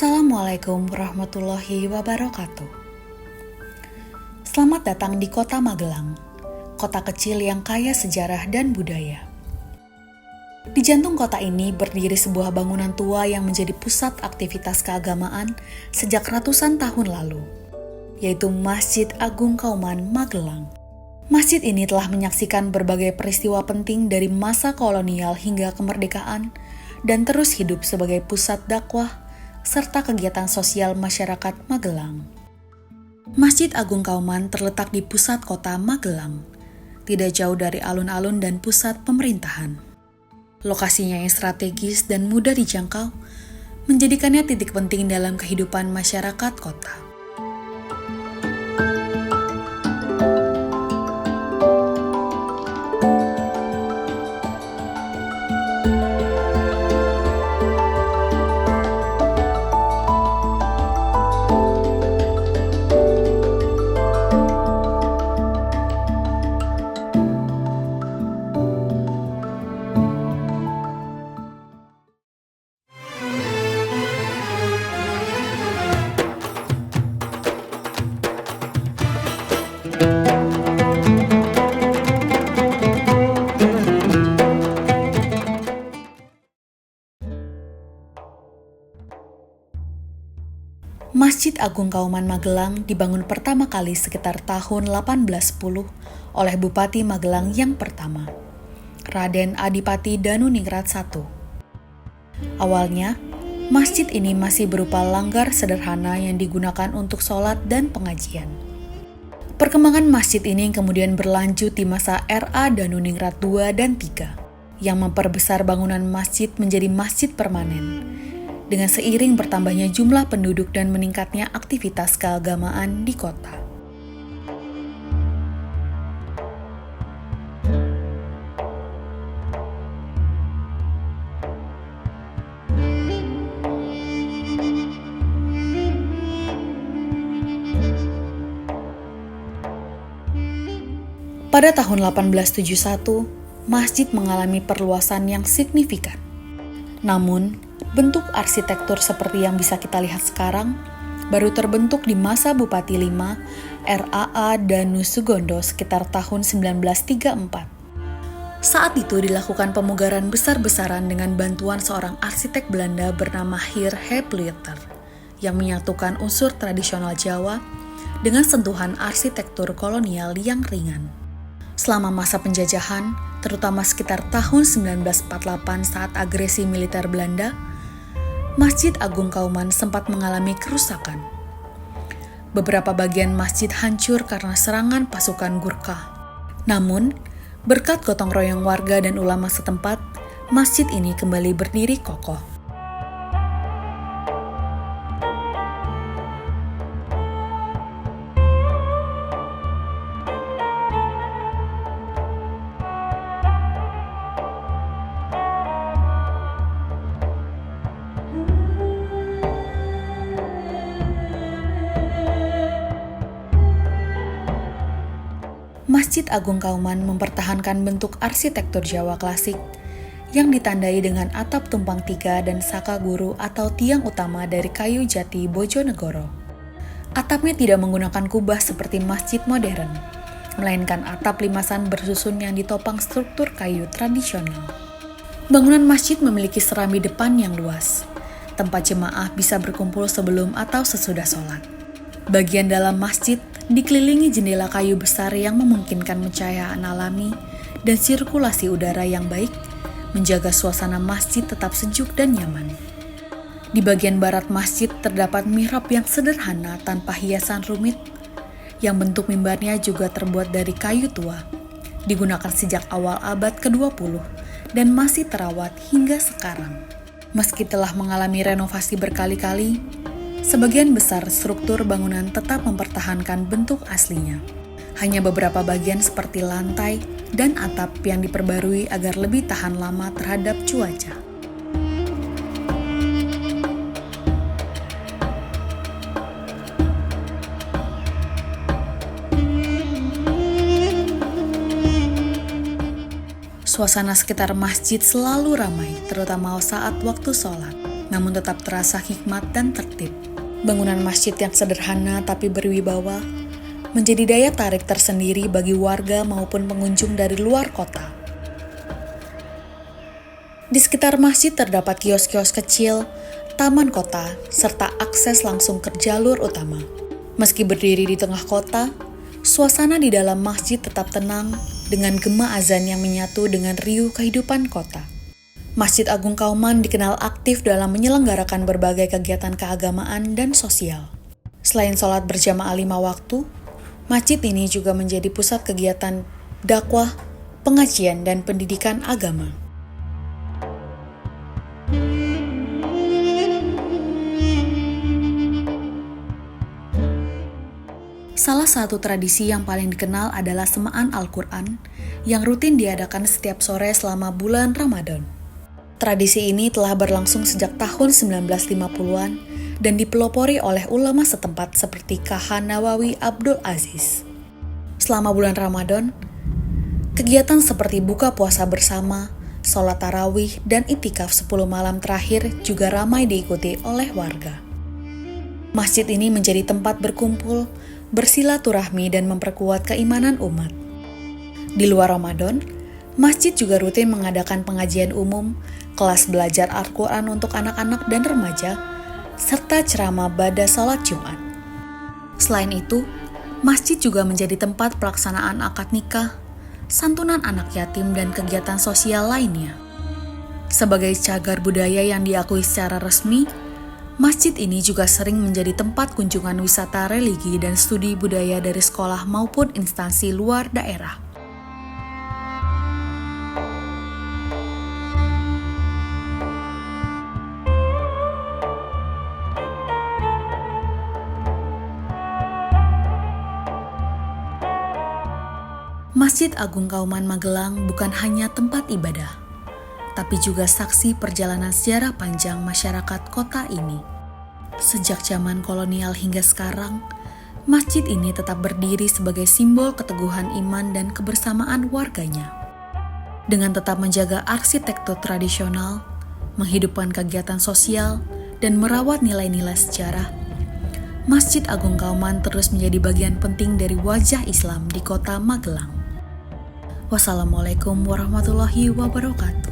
Assalamualaikum warahmatullahi wabarakatuh. Selamat datang di Kota Magelang, kota kecil yang kaya sejarah dan budaya. Di jantung kota ini berdiri sebuah bangunan tua yang menjadi pusat aktivitas keagamaan sejak ratusan tahun lalu, yaitu Masjid Agung Kauman Magelang. Masjid ini telah menyaksikan berbagai peristiwa penting dari masa kolonial hingga kemerdekaan dan terus hidup sebagai pusat dakwah serta kegiatan sosial masyarakat Magelang. Masjid Agung Kauman terletak di pusat kota Magelang, tidak jauh dari alun-alun dan pusat pemerintahan. Lokasinya yang strategis dan mudah dijangkau menjadikannya titik penting dalam kehidupan masyarakat kota. Masjid Agung Kauman Magelang dibangun pertama kali sekitar tahun 1810 oleh Bupati Magelang yang pertama, Raden Adipati Danuningrat I. Awalnya, masjid ini masih berupa langgar sederhana yang digunakan untuk sholat dan pengajian. Perkembangan masjid ini kemudian berlanjut di masa RA Danuningrat II dan III, yang memperbesar bangunan masjid menjadi masjid permanen, dengan seiring bertambahnya jumlah penduduk dan meningkatnya aktivitas keagamaan di kota. Pada tahun 1871, masjid mengalami perluasan yang signifikan. Namun, bentuk arsitektur seperti yang bisa kita lihat sekarang baru terbentuk di masa Bupati V RAA Danu Sugondo sekitar tahun 1934. Saat itu dilakukan pemugaran besar-besaran dengan bantuan seorang arsitek Belanda bernama Heer Heplueter yang menyatukan unsur tradisional Jawa dengan sentuhan arsitektur kolonial yang ringan. Selama masa penjajahan, terutama sekitar tahun 1948 saat agresi militer Belanda, Masjid Agung Kauman sempat mengalami kerusakan. Beberapa bagian masjid hancur karena serangan pasukan Gurkha. Namun, berkat gotong royong warga dan ulama setempat, masjid ini kembali berdiri kokoh. Masjid Agung Kauman mempertahankan bentuk arsitektur Jawa klasik yang ditandai dengan atap tumpang tiga dan saka guru atau tiang utama dari kayu jati Bojonegoro. Atapnya tidak menggunakan kubah seperti masjid modern, melainkan atap limasan bersusun yang ditopang struktur kayu tradisional. Bangunan masjid memiliki serambi depan yang luas. Tempat jemaah bisa berkumpul sebelum atau sesudah sholat. Bagian dalam masjid dikelilingi jendela kayu besar yang memungkinkan pencahayaan alami dan sirkulasi udara yang baik, menjaga suasana masjid tetap sejuk dan nyaman. Di bagian barat masjid terdapat mihrab yang sederhana tanpa hiasan rumit, yang bentuk mimbarnya juga terbuat dari kayu tua, digunakan sejak awal abad ke-20 dan masih terawat hingga sekarang. Meski telah mengalami renovasi berkali-kali, sebagian besar struktur bangunan tetap mempertahankan bentuk aslinya. Hanya beberapa bagian seperti lantai dan atap yang diperbarui agar lebih tahan lama terhadap cuaca. Suasana sekitar masjid selalu ramai, terutama saat waktu sholat. namun tetap terasa hikmat dan tertib. Bangunan masjid yang sederhana tapi berwibawa menjadi daya tarik tersendiri bagi warga maupun pengunjung dari luar kota. Di sekitar masjid terdapat kios-kios kecil, taman kota, serta akses langsung ke jalur utama. Meski berdiri di tengah kota, suasana di dalam masjid tetap tenang dengan gema azan yang menyatu dengan riuh kehidupan kota. Masjid Agung Kauman dikenal aktif dalam menyelenggarakan berbagai kegiatan keagamaan dan sosial. Selain sholat berjamaah 5 waktu, masjid ini juga menjadi pusat kegiatan dakwah, pengajian, dan pendidikan agama. Salah satu tradisi yang paling dikenal adalah semaan Al-Quran yang rutin diadakan setiap sore selama bulan Ramadan. Tradisi ini telah berlangsung sejak tahun 1950-an dan dipelopori oleh ulama setempat seperti K.H. Nawawi Abdul Aziz. Selama bulan Ramadan, kegiatan seperti buka puasa bersama, sholat tarawih, dan itikaf 10 malam terakhir juga ramai diikuti oleh warga. Masjid ini menjadi tempat berkumpul, bersilaturahmi, dan memperkuat keimanan umat. Di luar Ramadan, masjid juga rutin mengadakan pengajian umum, kelas belajar Al-Quran untuk anak-anak dan remaja, serta ceramah pada salat Jumat. Selain itu, masjid juga menjadi tempat pelaksanaan akad nikah, santunan anak yatim, dan kegiatan sosial lainnya. Sebagai cagar budaya yang diakui secara resmi, masjid ini juga sering menjadi tempat kunjungan wisata religi dan studi budaya dari sekolah maupun instansi luar daerah. Masjid Agung Kauman Magelang bukan hanya tempat ibadah, tapi juga saksi perjalanan sejarah panjang masyarakat kota ini. Sejak zaman kolonial hingga sekarang, masjid ini tetap berdiri sebagai simbol keteguhan iman dan kebersamaan warganya. Dengan tetap menjaga arsitektur tradisional, menghidupkan kegiatan sosial, dan merawat nilai-nilai sejarah, Masjid Agung Kauman terus menjadi bagian penting dari wajah Islam di kota Magelang. Wassalamualaikum warahmatullahi wabarakatuh.